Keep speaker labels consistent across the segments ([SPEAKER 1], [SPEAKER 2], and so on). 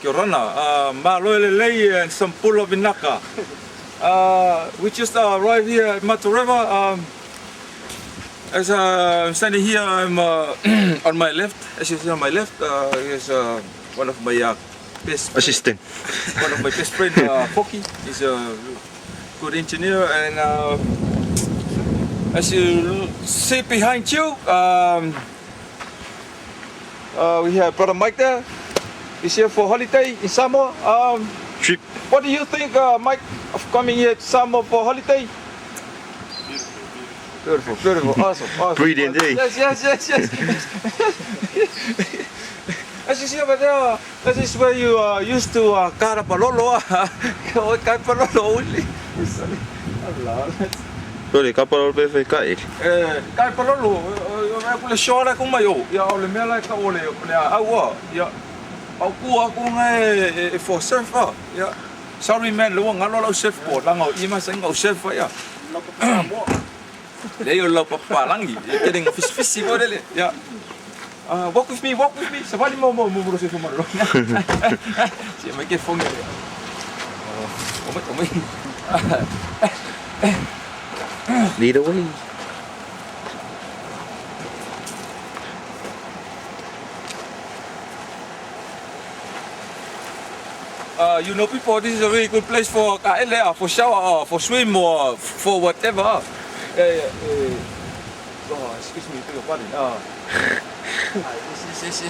[SPEAKER 1] Kia ora. Malolelei and some pulo vinaka. We just arrived here at Matareva. As I'm standing here, I'm on my left. As you see on my left, is one of my best
[SPEAKER 2] assistant.
[SPEAKER 1] One of my best friend, Poki. He's a good engineer, and as you see behind you, we have brother Mike there. He's here for holiday in Samoa.
[SPEAKER 2] Trip.
[SPEAKER 1] What do you think, Mike, of coming here to Samoa for holiday? Beautiful, awesome.
[SPEAKER 2] Brilliant day.
[SPEAKER 1] Yes. As you see over there, that is where you used to karapalolo. Karapalolo only.
[SPEAKER 2] Sorry, kapal pe fe kai.
[SPEAKER 1] Karapalolo, eu le shora com maio. Ya ole mela ka ole awa. Ya au ku ngai for surfer. Ya sorry man, lo ngalo surfboard lango ima sing surfer ya. Leo lo papalangi, getting fishy model. Yeah. Walk with me. Sabali mo bro sa sumalo. Si may get phone. Omay.
[SPEAKER 2] Lead away.
[SPEAKER 1] You know, people, this is a really good place for kaele, for shower, for swim, or for whatever. Yeah. Oh, excuse me, beg your pardon.
[SPEAKER 2] Yes.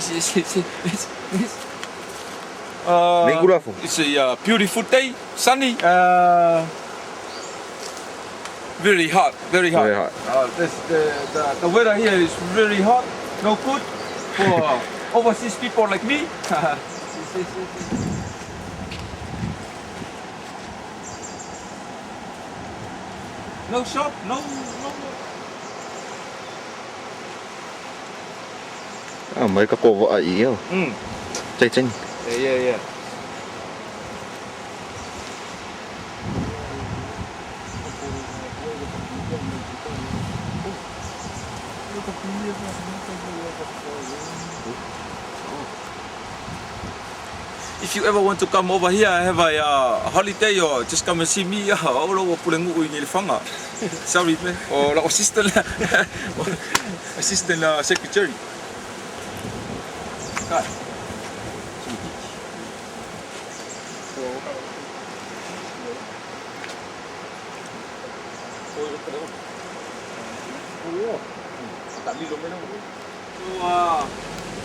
[SPEAKER 1] It's a beautiful day, sunny. Very hot.
[SPEAKER 2] Very hot.
[SPEAKER 1] The weather here is very hot. No good for overseas people like me. No shop, no.
[SPEAKER 2] Mấy cái cô vợ ý yêu. Chạy tranh.
[SPEAKER 1] Yeah. If you ever want to come over here, have a holiday or just come and see me, all over Upolu in Lefaga. Sorry, man. Or assistant secretary. God.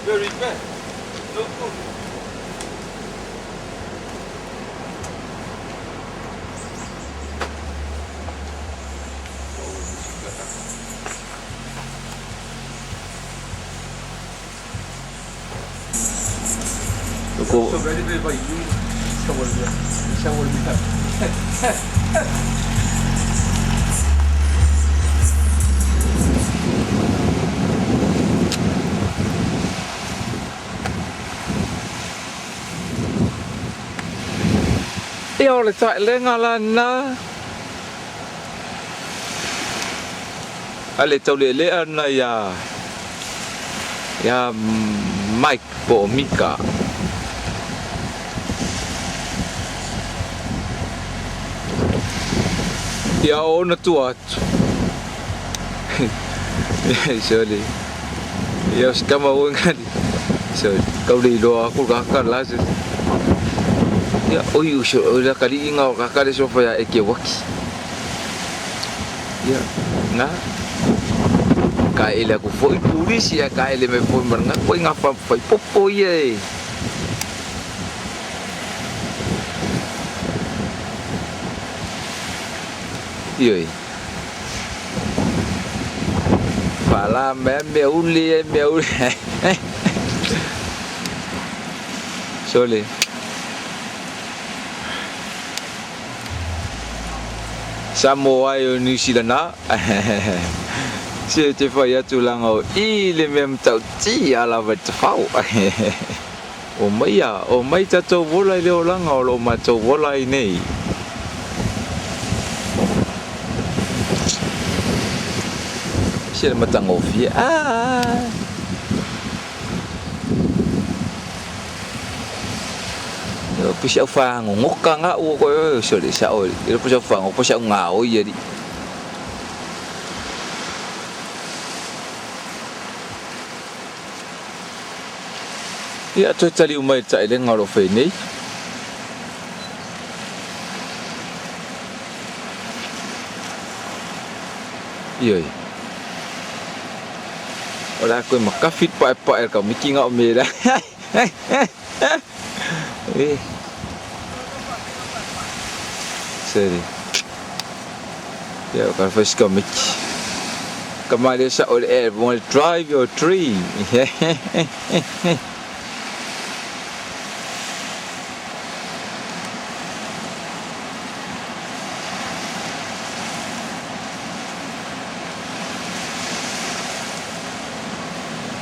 [SPEAKER 1] Very bad. No good.
[SPEAKER 2] Cô
[SPEAKER 1] yêu lại chạy lên ngalan ale tau le ana ya Mike po Mika. Ya ona tua. Sorry. Ya skama wangani. So kau di doa aku kakak lah. Ya oi usho ora kali ingau kakak de sofa ya eke waki. Ya nga kaile aku foi polisi ya kaile me foi marnga foi ngapa foi popo ye. Yoi. Fala me uli. Sorry. Samoa yo New Zealand. Si te fai atu lango ile mem tau ti ala vatfau. O mai tatou vola ile o langa o lo matou vola i nei. Sila matangofia.
[SPEAKER 3] Pisa fa ngoka nga o ko so de sa o ile pisa fa ngo pisa nga o ye di ya to tali umai tsa ile ngalo fe nei yoi ora ko makafit pa pa ka miki nga o me da Seri. Ya, kalau first come kemarin sa all air, want to drive your tree.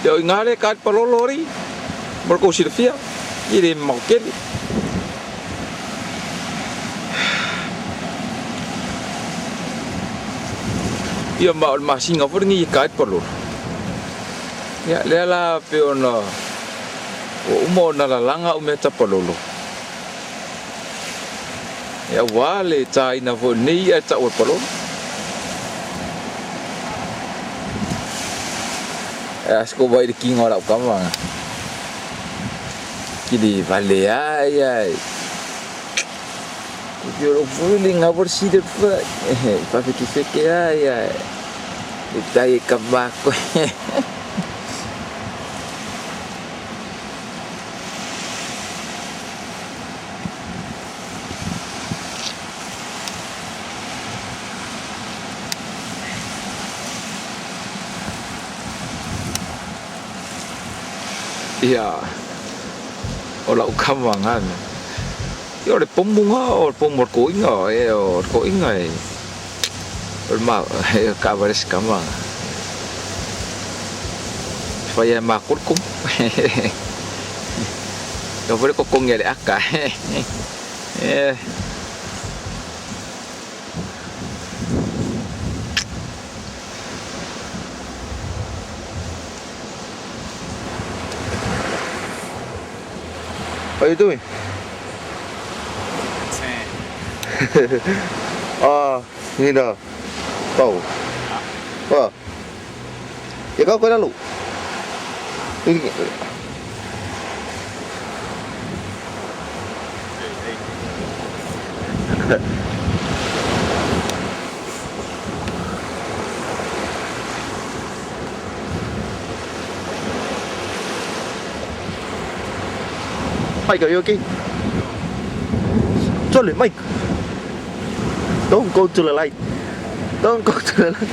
[SPEAKER 3] Yo ngare kat palolori. Berkusir via. Ini mau kiri. Ia maul masing apa ni kait perlu. Ya lela peona. Umo na langa umeta perlu. Ya wale cai na vo ni ya ta perlu. Asko vai de king ora kama. Kidi vale ai. You're feeling our seated foot. Papi kifeke ay. Itay kabako. Iya. Ola ukamangan. Yo le pomunga o pomor koinga o koinga e. Olma kabares kama. Faya makurkum. Yo boleh kokong ya le aka. What are you doing? Ini dah tahu. Wah, ya kau kena lu. Ini. Mike, are you okay? Sorry, Mike. Don't go to the light. Don't go to the light.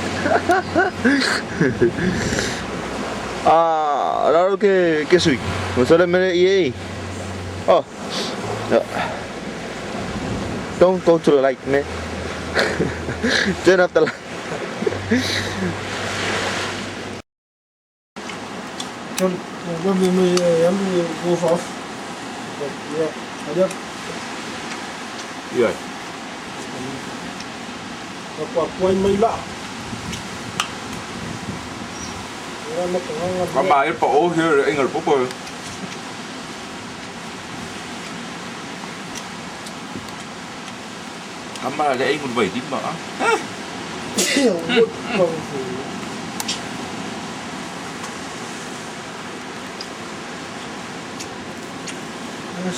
[SPEAKER 3] Raro que soy. No solo me y oh. Don't go to the light, man. Turn off the light.
[SPEAKER 4] When we go off. Yeah.
[SPEAKER 1] Yeah.
[SPEAKER 4] Quay mây lạ.
[SPEAKER 1] Mama el po here en el popo. Mama để anh một vẩy tím mà.
[SPEAKER 4] Kiểu một vòng phủ.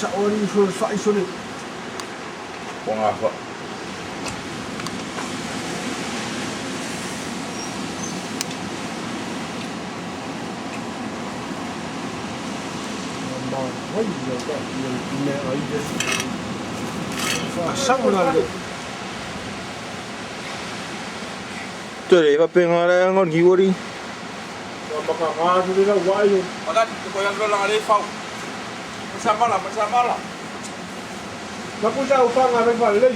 [SPEAKER 4] Sao anh phải xuống đi.
[SPEAKER 1] Quang à vợ.
[SPEAKER 4] Quá nhiều các mẹ ở đây. Xong rồi.
[SPEAKER 2] Tôi để papel ngora ngon giwo đi.
[SPEAKER 4] Bakal ngaso dia wai yun.
[SPEAKER 1] Adan, ko yang lo lang ali fau. Masama la.
[SPEAKER 4] Naku sa upang nga may falay.